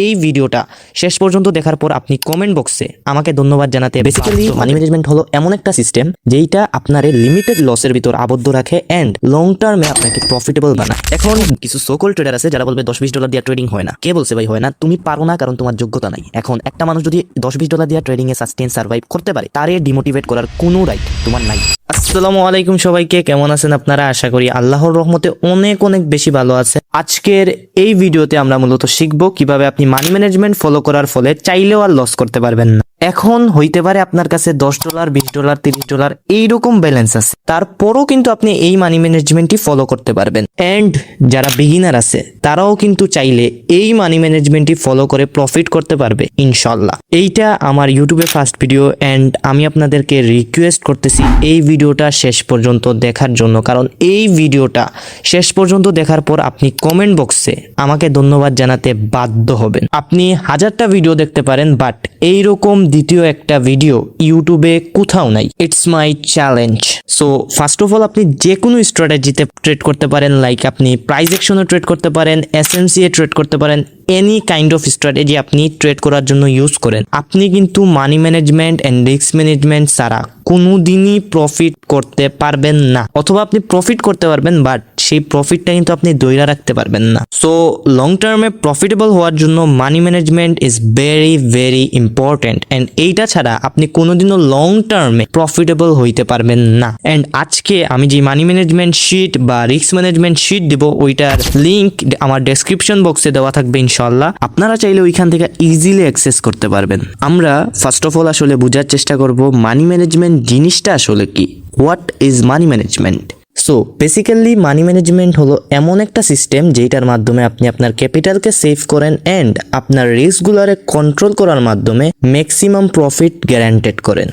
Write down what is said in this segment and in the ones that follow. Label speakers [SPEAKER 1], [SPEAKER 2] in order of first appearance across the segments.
[SPEAKER 1] এই ভিডিওটা শেষ পর্যন্ত দেখার পর আপনি কমেন্ট বক্সে আমাকে ধন্যবাদ জানাতে বেসিক্যালি মানি ম্যানেজমেন্ট হলো এমন একটা সিস্টেম যেটা আপনারে লিমিটেড লসের ভিতর আবদ্ধ রাখে এন্ড লং টার্মে আপনাকে প্রফিটেবল বানায়। এখন কিছু সোকল ট্রেডার আছে যারা বলবে $10-20 দিয়ে ট্রেডিং হয় না। কে বলছে ভাই হয় না? তুমি পারো না কারণ তোমার যোগ্যতা নাই। এখন একটা মানুষ যদি $10-20 দিয়ে ট্রেডিং এ সাস্টেইন সার্ভাইভ করতে পারে, তারে ডিমোটিভেট করার কোনো রাইট তোমার নাই। আসসালামু আলাইকুম সবাইকে, কেমন আছেন আপনারা? আশা করি আল্লাহর রহমতে অনেক অনেক বেশি ভালো আছে। আজকের এই ভিডিওতে আমরা মূলত শিখব কিভাবে আপনি মানি ম্যানেজমেন্ট ফলো করার ফলে চাইলেও আর লস করতে পারবেন না। এখন হইতে পারে আপনার কাছে $10, $20, $30 এইরকম ব্যালেন্স আছে, তারপরও কিন্তু আপনি এই মানি ম্যানেজমেন্টই ফলো করতে পারবেন। এন্ড যারা বিগিনার আছে তারাও কিন্তু চাইলে এই মানি ম্যানেজমেন্টই ফলো করে প্রফিট করতে পারবে ইনশাল্লাহ। এইটা আমার ইউটিউবে ফার্স্ট ভিডিও এন্ড আমি আপনাদেরকে রিকোয়েস্ট করতেছি এই ভিডিওটা শেষ পর্যন্ত দেখার জন্য, কারণ এই ভিডিওটা শেষ পর্যন্ত দেখার পর আপনি কমেন্ট বক্সে আমাকে ধন্যবাদ জানাতে বাধ্য হবেন। আপনি হাজারটা ভিডিও দেখতে পারেন, বাট এইরকম দ্বিতীয় একটা ভিডিও ইউটিউবে কোথাও নাই। It's my challenge. So first of all আপনি যে কোনো স্ট্র্যাটেজিতে ট্রেড করতে পারেন, লাইক আপনি প্রাইস অ্যাকশনে ট্রেড করতে পারেন, এসএমসি এ ট্রেড করতে পারেন, এনি কাইন্ড অফ স্ট্র্যাটেজি আপনি ট্রেড করার জন্য ইউজ করেন। আপনি কিন্তু money management and risk management ছাড়া কোনোদিনই প্রফিট করতে পারবেন না, অথবা আপনি প্রফিট করতে পারবেন বাট সেই প্রফিটটা কিন্তু আপনি ধরে রাখতে পারবেন না। সো লং টার্মে প্রফিটেবল হওয়ার জন্য money management is very very important and এইটা ছাড়া আপনি কোনোদিনও লং টার্মে প্রফিটেবল হইতে পারবেন না। এন্ড আজকে আমি যে মানি ম্যানেজমেন্ট শিট বা রিস্ক ম্যানেজমেন্ট শিট দেব, ওইটার লিংক আমার ডেসক্রিপশন বক্সে দেওয়া থাকবে ইনশাআল্লাহ। আপনারা চাইলে ওইখান থেকে ইজিলি অ্যাক্সেস করতে পারবেন। আমরা ফার্স্ট অফ অল আসলে বোঝার চেষ্টা করব মানি ম্যানেজমেন্ট জিনিসটা আসলে কি, what is money management. So basically money management হলো এমন একটা সিস্টেম যেটার মাধ্যমে আপনি আপনার ক্যাপিটালকে সেভ করেন এন্ড আপনার রিস্কগুলোরে কন্ট্রোল করার মাধ্যমে ম্যাক্সিমাম প্রফিট গ্যারান্টেড করেন।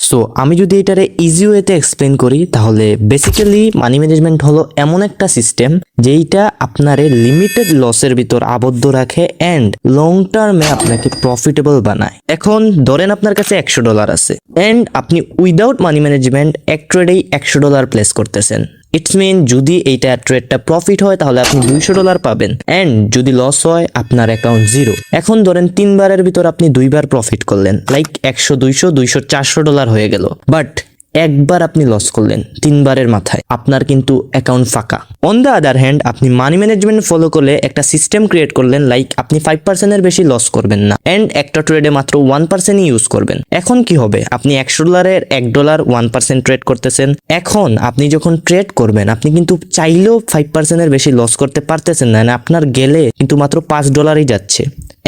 [SPEAKER 1] সো আমি যদি এটারে ইজি ওয়েতে এক্সপ্লেন করি, তাহলে বেসিক্যালি মানি ম্যানেজমেন্ট হলো এমন একটা সিস্টেম যেইটা আপনারে লিমিটেড লসের ভিতর আবদ্ধ রাখে এন্ড লং টার্মে আপনাকে প্রফিটেবল বানায়। এখন ধরেন আপনার কাছে $100 আছে এন্ড আপনি উইদাউট মানি ম্যানেজমেন্ট এক ট্রেডেই $100 প্লেস করতেছেন। ইটস মিন যদি এইটা ট্রেডটা প্রফিট হয় তাহলে আপনি $200 পাবেন এন্ড যদি লস হয় আপনার অ্যাকাউন্ট জিরো। এখন ধরেন 3 বারের ভিতর আপনি 2 বার প্রফিট করলেন, লাইক 100, 200, 200, $400 হয়ে গেল। বাট একবার আপনি লস করলেন 3 বারের মাথায়, আপনার কিন্তু অ্যাকাউন্ট ফাঁকা। অন দ্য আদার হ্যান্ড আপনি মানি ম্যানেজমেন্ট ফলো করলে একটা সিস্টেম ক্রিয়েট করলেন, লাইক আপনি 5% বেশি লস করবেন না এন্ড একটা ট্রেডে মাত্র 1% ইউজ করবেন। এখন কি হবে? আপনি $100 $1 1% ট্রেড করতেছেন। এখন আপনি যখন ট্রেড করবেন আপনি কিন্তু চাইলেও 5% বেশি লস করতে পারতেছেন না, আপনার গেলে কিন্তু মাত্র $5 যাচ্ছে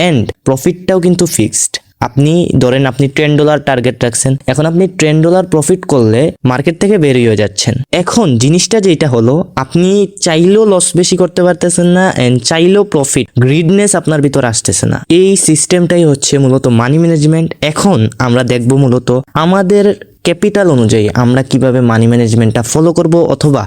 [SPEAKER 1] এন্ড প্রফিটটাও কিন্তু ফিক্সড। আপনি ধরেন আপনি $10 টার্গেট রাখছেন, এখন আপনি $10 প্রফিট করলে মার্কেট থেকে বেরিয়ে যাচ্ছেন। এখন জিনিসটা যেটা হলো, আপনি চাইলেও লস বেশি করতে পারতেছেন না এন্ড চাইলেও প্রফিট গ্রিডনেস আপনার ভিতর আসতেছে না। এই সিস্টেমটাই হচ্ছে মূলত মানি ম্যানেজমেন্ট। এখন আমরা দেখব মূলত আমাদের ক্যাপিটাল অনুযায়ী আমরা কিভাবে মানি ম্যানেজমেন্টটা ফলো করব, অথবা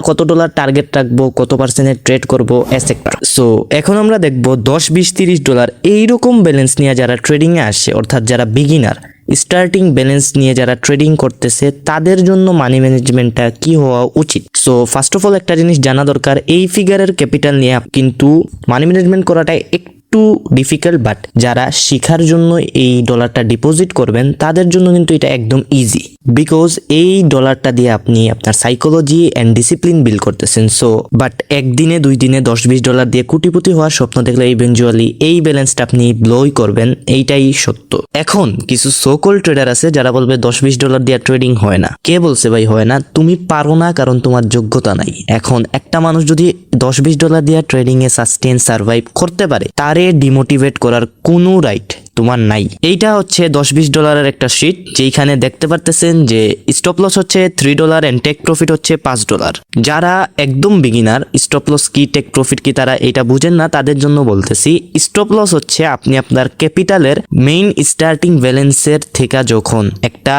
[SPEAKER 1] কত ডলার টার্গেট রাখবো, কত পার্সেন্টের ট্রেড করবো এটসেট্রা। সো এখন আমরা দেখব $10, $20, $30 এইরকম ব্যালেন্স নিয়ে যারা ট্রেডিং এ আসছে, অর্থাৎ যারা বিগিনার স্টার্টিং ব্যালেন্স নিয়ে যারা ট্রেডিং করতেছে, তাদের জন্য মানি ম্যানেজমেন্টটা কি হওয়া উচিত। সো ফার্স্ট অফ অল একটা জিনিস জানা দরকার, এই ফিগারের ক্যাপিটাল নিয়ে কিন্তু মানি ম্যানেজমেন্ট করাটা একটু ডিফিকাল্ট, বাট যারা শিখার জন্য এই ডলারটা ডিপোজিট করবেন তাদের জন্য কিন্তু এটা একদম ইজি, বিকজ এই ডলারটা দিয়ে আপনি আপনার সাইকোলজি এন্ড ডিসিপ্লিন বিল্ড করতেছেন। সো বাট একদিনে 2 দিনে $10-20 দিয়ে কোটিপতি হওয়ার স্বপ্ন দেখলে ইভেনচুয়ালি এই ব্যালেন্সটা আপনি ব্লোই করবেন, এইটাই সত্য। এখন কিছু সোকল ট্রেডার আছে যারা বলবে $10-20 দিয়ে ট্রেডিং হয় না। কে বলছে ভাই হয় না? তুমি পারো না কারণ তোমার যোগ্যতা নাই। এখন একটা মানুষ যদি $10-20 দিয়ে ট্রেডিং এ সাস্টেইন সার্ভাইভ করতে পারে, তারে ডিমোটিভেট করার কোনো রাইট তোমার নাই। এইটা হচ্ছে $10-20 একটা শিট, যেখানে দেখতে পারতেছেন যে স্টপ লস হচ্ছে $3 এন্ড টেক প্রফিট হচ্ছে $5। যারা একদম বিগিনার, স্টপ লস কি টেক প্রফিট কি তারা এটা বুঝেন না, তাদের জন্য বলতেছি। স্টপ লস হচ্ছে আপনি আপনার ক্যাপিটালের মেইন স্টার্টিং ব্যালেন্সের থেকে যখন একটা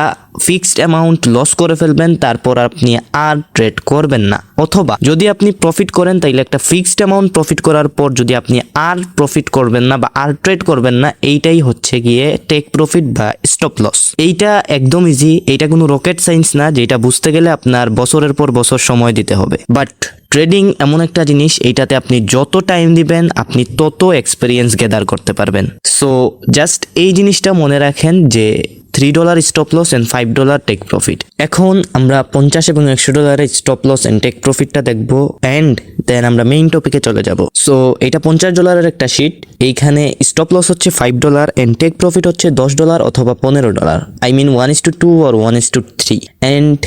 [SPEAKER 1] ফিক্সড অ্যামাউন্ট লস করে ফেলবেন, তারপর আপনি আর ট্রেড করবেন না, অথবা যদি আপনি প্রফিট করেন তাইলে একটা ফিক্সড অ্যামাউন্ট প্রফিট করার পর যদি আপনি আর প্রফিট করবেন না বা আর ট্রেড করবেন না, এইটাই হচ্ছে গিয়ে টেক প্রফিট বা স্টপ লস। এইটা একদম ইজি, এইটা কোনো রকেট সায়েন্স না যেটা বুঝতে গেলে আপনার বছরের পর বছর সময় দিতে হবে। বাট ট্রেডিং এমন একটা জিনিস, এইটাতে আপনি যত টাইম দিবেন আপনি তত এক্সপিরিয়েন্স গেদার করতে পারবেন। সো জাস্ট এই জিনিসটা মনে রাখেন যে $3 stop loss and $5 take profit. এখন আমরা 50 এবং $100 স্টপ লস অ্যান্ড টেক প্রফিটটা দেখবো অ্যান্ড দেন আমরা মেইন টপিকে চলে যাব। সো এটা $50 একটা শিট, এইখানে স্টপ লস হচ্ছে $5 অ্যান্ড টেক প্রফিট হচ্ছে $10 অথবা $15। আই মিন 1:2 অর 1:3 অ্যান্ড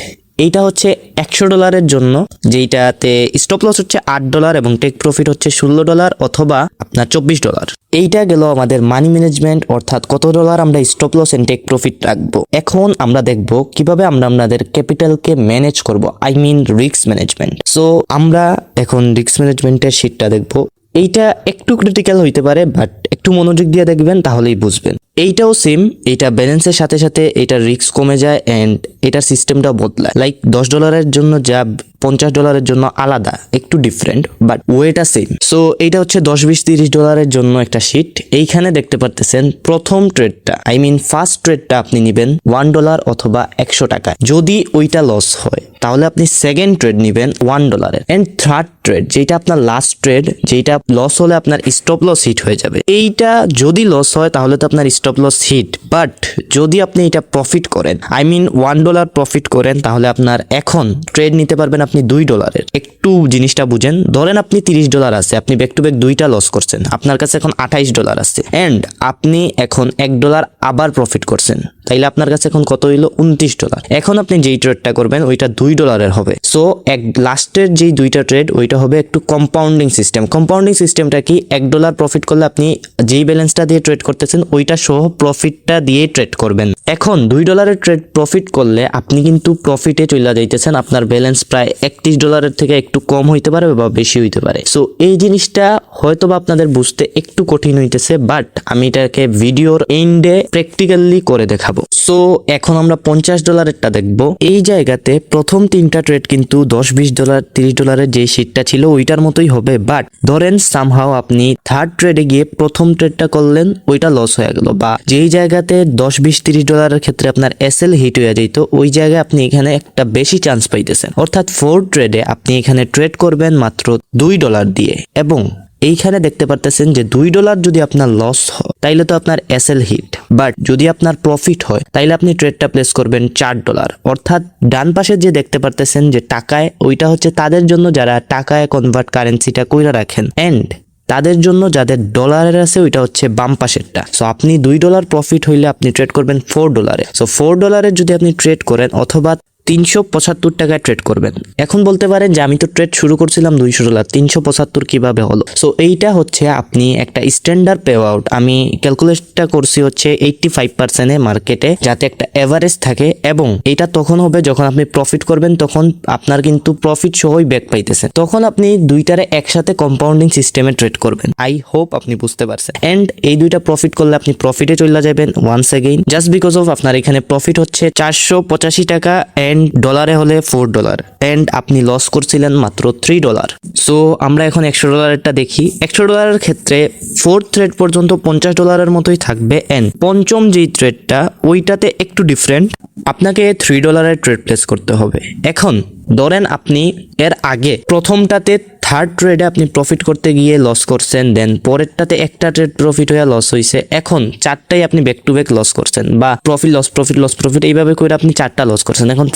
[SPEAKER 1] এইটা হচ্ছে $100 জন্য, যেইটাতে স্টপ লস হচ্ছে $8 এবং টেক প্রফিট হচ্ছে $16 অথবা আপনার $24। এইটা গেল আমাদের মানি ম্যানেজমেন্ট, অর্থাৎ কত ডলার আমরা stop loss and take profit রাখবো। এখন আমরা দেখব কিভাবে আমরা আমাদের ক্যাপিটালকে ম্যানেজ করব, I mean risk management. So আমরা এখন রিস্ক ম্যানেজমেন্টের শিটটা দেখব। এইটা একটু ক্রিটিক্যাল হইতে পারে, বাট একটু মনোযোগ দিয়ে দেখবেন তাহলেই বুঝবেন। এইটাও সেম, এটা ব্যালেন্সের সাথে সাথে এটার রিস্ক কমে যায় অ্যান্ড এটার সিস্টেমটাও বদলায়। লাইক $10 জন্য যা $50 জন্য আলাদা, একটু ডিফারেন্ট, বাট ওয়েটা সেম। সো এইটা হচ্ছে $10, $20, $30 জন্য একটা শিট। এইখানে দেখতে পারতেছেন প্রথম ট্রেডটা, আই মিন ফার্স্ট ট্রেডটা আপনি নেবেন $1 অথবা $100। যদি ওইটা লস হয় তাহলে আপনি সেকেন্ড ট্রেড নেবেন $1 এন্ড থার্ড ট্রেড, যেটা আপনার লাস্ট ট্রেড, যেটা লস হলে আপনার স্টপ লস হিট হয়ে যাবে। এইটা যদি লস হয় তাহলে তো আপনার স্টপ লস হিট, বাট যদি আপনি এটা প্রফিট করেন, আই মিন $1 প্রফিট করেন, তাহলে আপনার এখন ট্রেড নিতে পারবেন আপনি $2। একটু জিনিসটা বুঝেন, ধরেন আপনি $30 আছে, আপনি ব্যাক টু ব্যাক দুইটা লস করছেন, আপনার কাছে এখন $28 আছে এন্ড আপনি এখন $1 আবার প্রফিট করছেন, তাইলে আপনার কাছে এখন কত হইলো? $29। এখন আপনি যেই ট্রেডটা করবেন ওইটা $2 হবে। সো এক লাস্টের যেই দুইটা ট্রেড ওইটা হবে একটু কম্পাউন্ডিং সিস্টেম। কম্পাউন্ডিং সিস্টেমটা কি? $1 প্রফিট করলে আপনি যেই ব্যালেন্সটা দিয়ে ট্রেড করতেছেন ওইটা সহ প্রফিটটা দিয়ে ট্রেড করবেন। এখন $2 ট্রেড প্রফিট করলে আপনি কিন্তু প্রফিটে চলে যাইতেছেন, আপনার ব্যালেন্স প্রায় $31 থেকে একটু কম হইতে পারে বা বেশি হইতে পারে। সো এই জিনিসটা হয়তো বা আপনাদের বুঝতে একটু কঠিন হইতেছে, বাট আমি এটাকে ভিডিওর এন্ডে প্র্যাকটিক্যালি করে দেখাবো। সো এখন আমরা $50 দেখবো। এই জায়গাতে প্রথম তিনটা ট্রেড কিন্তু $10, $20, $30 যে শিটটা ছিল ওইটার মতোই হবে, বাট ধরেন সামহাও আপনি থার্ড ট্রেডে গিয়ে প্রথম ট্রেডটা করলেন, ওইটা লস হয়ে গেল, বা যেই জায়গাতে $10, $20, $30 ক্ষেত্রে আপনার এসএল হিট হয়ে যেত, ওই জায়গায় আপনি এখানে একটা বেশি চান্স পাইতেছেন। অর্থাৎ ফোর্থ ট্রেডে আপনি এখানে ট্রেড করবেন মাত্র $2 দিয়ে, এবং এইখানে দেখতে পারতেছেন যে $2 যদি আপনার লস হয় তাইলে তো আপনার এসএল হিট, বাট যদি আপনার প্রফিট হয় তাইলে আপনি ট্রেডটা প্লেস করবেন $4। অর্থাৎ ডান পাশে যে দেখতে পারতেছেন যে টাকায়, ওইটা হচ্ছে তাদের জন্য যারা টাকায় কনভার্ট কারেন্সিটা কইরা রাখেন, এন্ড তাদের জন্য যাদের ডলারের আছে ওইটা হচ্ছে বাম পাশেরটা। সো আপনি $2 প্রফিট হইলে আপনি ট্রেড করবেন $4। সো $4 যদি আপনি ট্রেড করেন অথবা $375 ট্রেড করবেন। এখন বলতে পারেন যে আমি তো ট্রেড শুরু করছিলাম $200, 375 কিভাবে হলো? সো এইটা হচ্ছে আপনি একটা স্ট্যান্ডার্ড পে আউট, আমি ক্যালকুলেটটা করছি হচ্ছে 85% মার্কেটে, যাতে একটা এভারেজ থাকে, এবং এটা তখন হবে যখন আপনি প্রফিট করবেন, তখন আপনার কিন্তু প্রফিট সহই ব্যাক পাইতেছেন, তখন আপনি দুইটারে একসাথে কম্পাউন্ডিং সিস্টেমে ট্রেড করবেন। আই হোপ আপনি বুঝতে পারছেন। এন্ড এই দুইটা প্রফিট করলে আপনি প্রফিটে চলে যাবেন once again, just because of আপনার এখানে প্রফিট হচ্ছে $485 এন্ড ডলারে হলে $4 এন্ড আপনি লস করছিলেন মাত্র $3। সো আমরা এখন $100 দেখি। $100 ক্ষেত্রে ফোর্থ ট্রেড পর্যন্ত $50 মতোই থাকবে, এন্ড পঞ্চম যেই ট্রেডটা ওইটাতে একটু ডিফারেন্ট, আপনাকে $3 ট্রেড প্লেস করতে হবে। এখন ধরেন আপনি এর আগে প্রথমটাতে থার্ড ট্রেডে আপনি প্রফিট করতে গিয়ে লস করছেন, দেন পরেরটাতে একটা ট্রেড প্রফিট হয়ে লস হয়েছে, এখন চারটাই আপনি ব্যাক টু ব্যাক লস করছেন, বা profit loss profit loss profit এইভাবে করে আপনি চারটা লস করছেন। এখন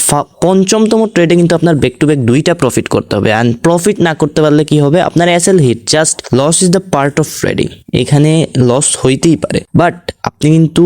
[SPEAKER 1] পঞ্চমতম ট্রেডে কিন্তু আপনার ব্যাক টু ব্যাক দুইটা প্রফিট করতে হবে, অ্যান্ড প্রফিট না করতে পারলে কি হবে? আপনার SL hit. Just loss is the part of trading, এখানে লস হইতেই পারে, বাট আপনি কিন্তু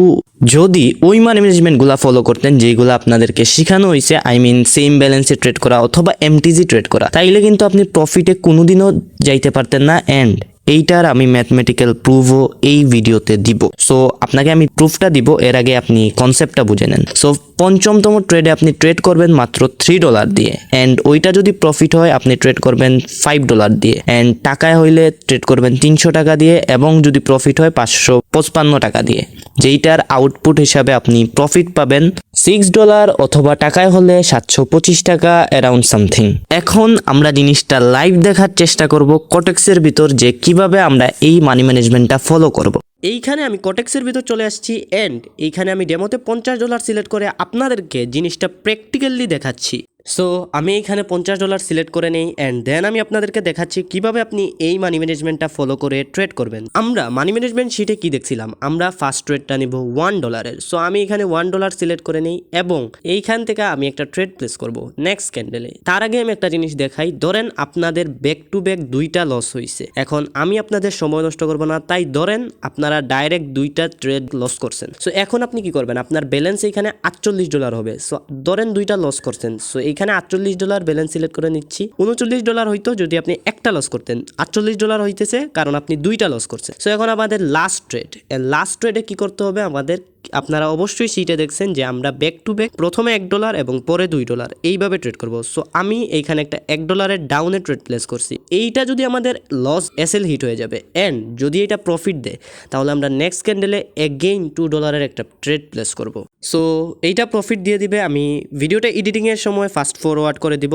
[SPEAKER 1] যদি ওই মানি ম্যানেজমেন্ট গুলা ফলো করতেন যেগুলো আপনাদেরকে শেখানো হয়েছে, আই মিন সেম ব্যালেন্সে ট্রেড করা অথবা এমটিজি ট্রেড করা, তাইলে কিন্তু আপনি প্রফিটে কোনোদিনও যাইতে পারতেন না। এন্ড এইটার আমি ম্যাথমেটিক্যাল প্রুফও এই ভিডিওতে দিব। সো আপনাকে আমি প্রুফটা দিব, এর আগে আপনি কনসেপ্টটা বুঝে নেন। সো পঞ্চমতম ট্রেডে আপনি ট্রেড করবেন মাত্র $3 দিয়ে, এন্ড ওইটা যদি প্রফিট হয় আপনি ট্রেড করবেন $5 দিয়ে, এন্ড টাকায় হইলে ট্রেড করবেন $300 দিয়ে, এবং যদি প্রফিট হয় $555 দিয়ে, যেইটার আউটপুট হিসাবে আপনি প্রফিট পাবেন $6 অথবা টাকায় হলে $725 অ্যারাউন্ড সামথিং। এখন আমরা জিনিসটা লাইভ দেখার চেষ্টা করব কটেক্সের ভিতর, যে কিভাবে আমরা এই মানি ম্যানেজমেন্টটা ফলো করব। এইখানে আমি কটেক্সের ভিতর চলে আসছি, এন্ড এইখানে আমি ডেমোতে $50 সিলেক্ট করে আপনাদেরকে জিনিসটা প্র্যাকটিক্যালি দেখাচ্ছি।
[SPEAKER 2] সো আমি এখানে $50 সিলেক্ট করে নেই অ্যান্ড দেন আমি আপনাদেরকে দেখাচ্ছি কিভাবে আপনি এই মানি ম্যানেজমেন্টটা ফলো করে ট্রেড করবেন। আমরা মানি ম্যানেজমেন্ট শিটে কি দেখছিলাম, আমরা ফার্স্ট ট্রেডটা নিব $1। সো আমি এখানে $1 সিলেক্ট করে নেই এবং এইখান থেকে আমি একটা ট্রেড প্লেস করব নেক্সট ক্যান্ডেলে। তার আগে আমি একটা জিনিস দেখাই, ধরেন আপনাদের ব্যাক টু ব্যাক দুইটা লস হয়েছে। এখন আমি আপনাদের সময় নষ্ট করব না, তাই ধরেন আপনারা ডাইরেক্ট দুইটা ট্রেড লস করছেন। সো এখন আপনি কি করবেন, আপনার ব্যালেন্স এখানে $48 হবে। সো ধরেন দুইটা লস করছেন, সো এখানে $48 ব্যালেন্স সিলেক্ট করে নিচ্ছি। $39 হইতো যদি আপনি একটা লস করতেন, $48 হইতেছে কারণ আপনি দুইটা লস করছেন। সো এখন আমাদের লাস্ট ট্রেডে কি করতে হবে আমাদের, আপনারা অবশ্যই সিটে দেখছেন যে আমরা ব্যাক টু ব্যাক প্রথমে $1 এবং পরে $2 এইভাবে ট্রেড করব। সো আমি এইখানে একটা $1 ডাউনে ট্রেড প্লেস করছি। এইটা যদি আমাদের লস এসএল হিট হয়ে যাবে অ্যান্ড যদি এটা প্রফিট দেয় তাহলে আমরা নেক্সট ক্যান্ডেলে এগেইন $2 একটা ট্রেড প্লেস করব। সো এইটা প্রফিট দিয়ে দিবে। আমি ভিডিওটা এডিটিংয়ের সময় ফাস্ট ফরওয়ার্ড করে দিব।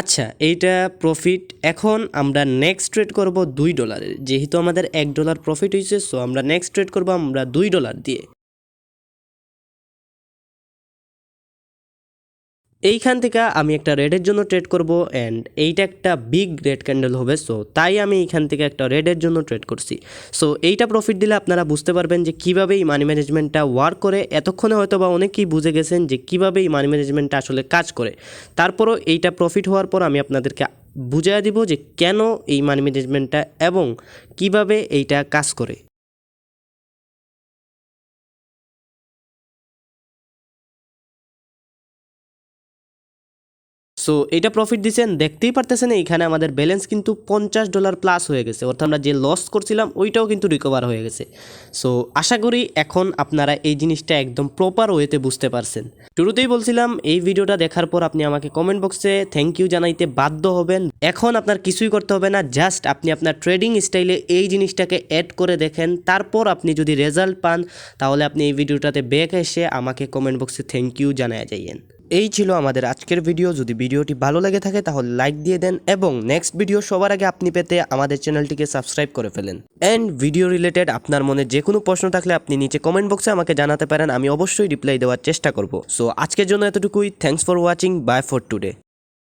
[SPEAKER 2] আচ্ছা, এইটা প্রফিট। এখন আমরা নেক্সট ট্রেড করব $2, যেহেতু আমাদের $1 প্রফিট হয়েছে। সো আমরা নেক্সট ট্রেড করব আমরা $2 দিয়ে। এইখান থেকে আমি একটা রেডের জন্য ট্রেড করব অ্যান্ড এইটা একটা বিগ রেড ক্যান্ডেল হবে। সো তাই আমি এইখান থেকে একটা রেডের জন্য ট্রেড করছি। সো এইটা প্রফিট দিলে আপনারা বুঝতে পারবেন যে কীভাবে এই মানি ম্যানেজমেন্টটা ওয়ার্ক করে। এতক্ষণে হয়তো বা অনেকেই বুঝে গেছেন যে কীভাবে এই মানি ম্যানেজমেন্টটা আসলে কাজ করে। তারপরও এইটা প্রফিট হওয়ার পর আমি আপনাদেরকে বুঝিয়ে দিব যে কেন এই মানি ম্যানেজমেন্টটা এবং কিভাবে এইটা কাজ করে। সো এটা প্রফিট দিচ্ছেন, দেখতেই পারতেছেন এইখানে আমাদের ব্যালেন্স কিন্তু $50 প্লাস হয়ে গেছে, অর্থাৎ আমরা যে লস করছিলাম ওইটাও কিন্তু রিকভার হয়ে গেছে। সো আশা করি এখন আপনারা এই জিনিসটা একদম প্রপার ওয়েতে বুঝতে পারছেন। শুরুতেই বলছিলাম এই ভিডিওটা দেখার পর আপনি আমাকে কমেন্ট বক্সে থ্যাংক ইউ জানাইতে বাধ্য হবেন। এখন আপনার কিছুই করতে হবে না, জাস্ট আপনি আপনার ট্রেডিং স্টাইলে এই জিনিসটাকে অ্যাড করে দেখেন। তারপর আপনি যদি রেজাল্ট পান তাহলে আপনি এই ভিডিওটাতে ব্যাক এসে আমাকে কমেন্ট বক্সে থ্যাংক ইউ জানায় যাইয়েন। এই ছিল আমাদের আজকের ভিডিও। যদি ভিডিওটি ভালো লেগে থাকে তাহলে লাইক দিয়ে দেন এবং নেক্সট ভিডিও সবার আগে আপনি পেতে আমাদের চ্যানেলটিকে সাবস্ক্রাইব করে ফেলেন। অ্যান্ড ভিডিও রিলেটেড আপনার মনে যে কোনো প্রশ্ন থাকলে আপনি নিচে কমেন্ট বক্সে আমাকে জানাতে পারেন, আমি অবশ্যই রিপ্লাই দেওয়ার চেষ্টা করব। সো আজকের জন্য এতটুকুই। Thanks for watching, bye for today.